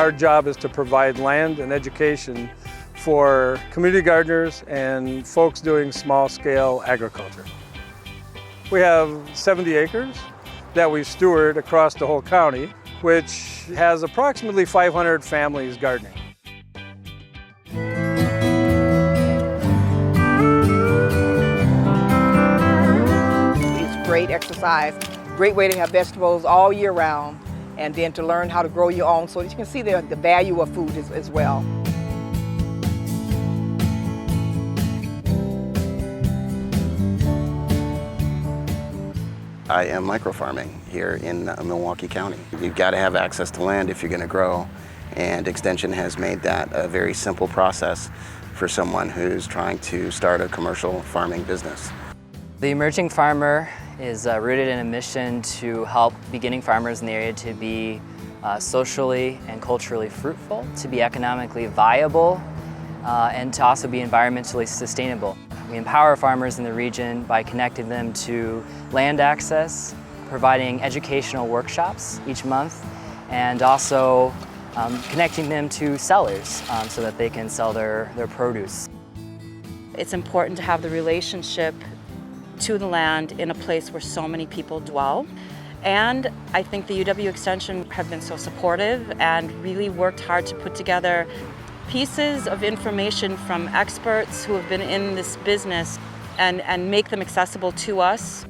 Our job is to provide land and education for community gardeners and folks doing small-scale agriculture. We have 70 acres that we steward across the whole county, which has approximately 500 families gardening. It's great exercise, great way to have vegetables all year round, and then to learn how to grow your own so that you can see the value of food as well. I am microfarming here in Milwaukee County. You've got to have access to land if you're going to grow, and Extension has made that a very simple process for someone who's trying to start a commercial farming business. The Emerging Farmer is rooted in a mission to help beginning farmers in the area to be socially and culturally fruitful, to be economically viable, and to also be environmentally sustainable. We empower farmers in the region by connecting them to land access, providing educational workshops each month, and also connecting them to sellers so that they can sell their produce. It's important to have the relationship to the land in a place where so many people dwell. And I think the UW Extension have been so supportive and really worked hard to put together pieces of information from experts who have been in this business and make them accessible to us.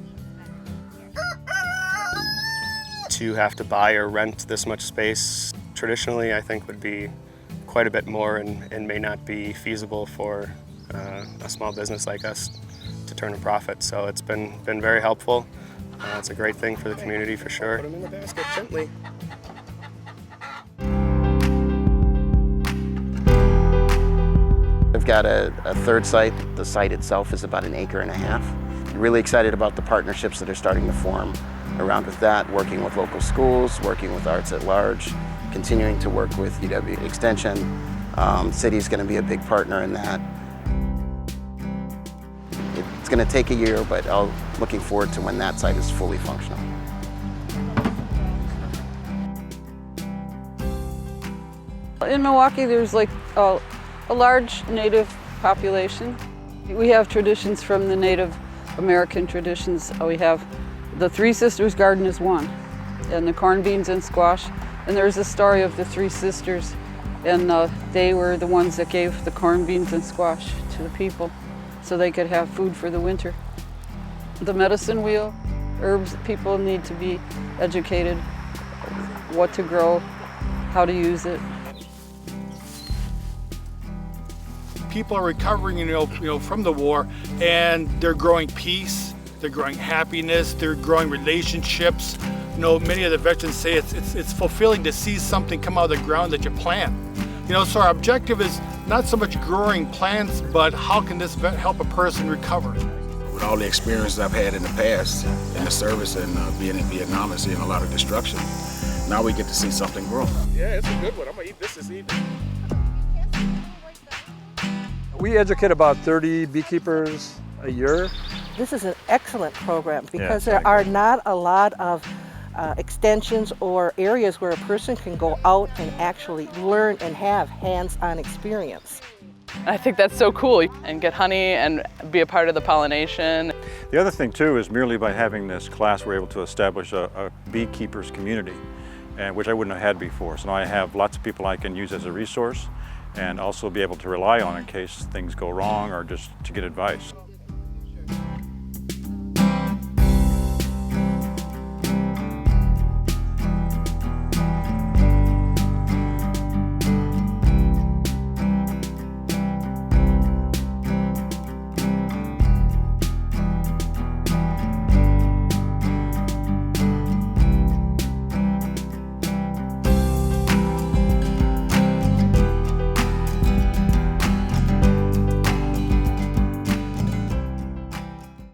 To have to buy or rent this much space traditionally, I think, would be quite a bit more and may not be feasible for a small business like us to turn a profit. So it's been very helpful. It's a great thing for the community for sure. Put them in the basket gently. I've got a third site. The site itself is about 1.5 acres. Really excited about the partnerships that are starting to form around with that, working with local schools, working with Arts at Large, continuing to work with UW Extension. City's going to be a big partner in that. It's going to take a year, but I'm looking forward to when that site is fully functional. In Milwaukee, there's like a large Native population. We have traditions from the Native American traditions. We have the Three Sisters Garden is one, and the corn, beans, and squash. And there's a story of the three sisters, and they were the ones that gave the corn, beans, and squash to the people so they could have food for the winter. The medicine wheel, herbs, people need to be educated what to grow, how to use it. People are recovering, from the war, and they're growing peace, they're growing happiness, they're growing relationships. Many of the veterans say it's fulfilling to see something come out of the ground that you plant. So our objective is not so much growing plants, but how can this help a person recover? With all the experiences I've had in the past in the service and being in Vietnam and seeing a lot of destruction, now we get to see something grow. Yeah, it's a good one. I'm gonna eat this evening. We educate about 30 beekeepers a year. This is an excellent program because there are not a lot of extensions or areas where a person can go out and actually learn and have hands-on experience. I think that's so cool, and get honey and be a part of the pollination. The other thing too is merely by having this class we're able to establish a beekeepers community, which I wouldn't have had before. So now I have lots of people I can use as a resource and also be able to rely on in case things go wrong or just to get advice.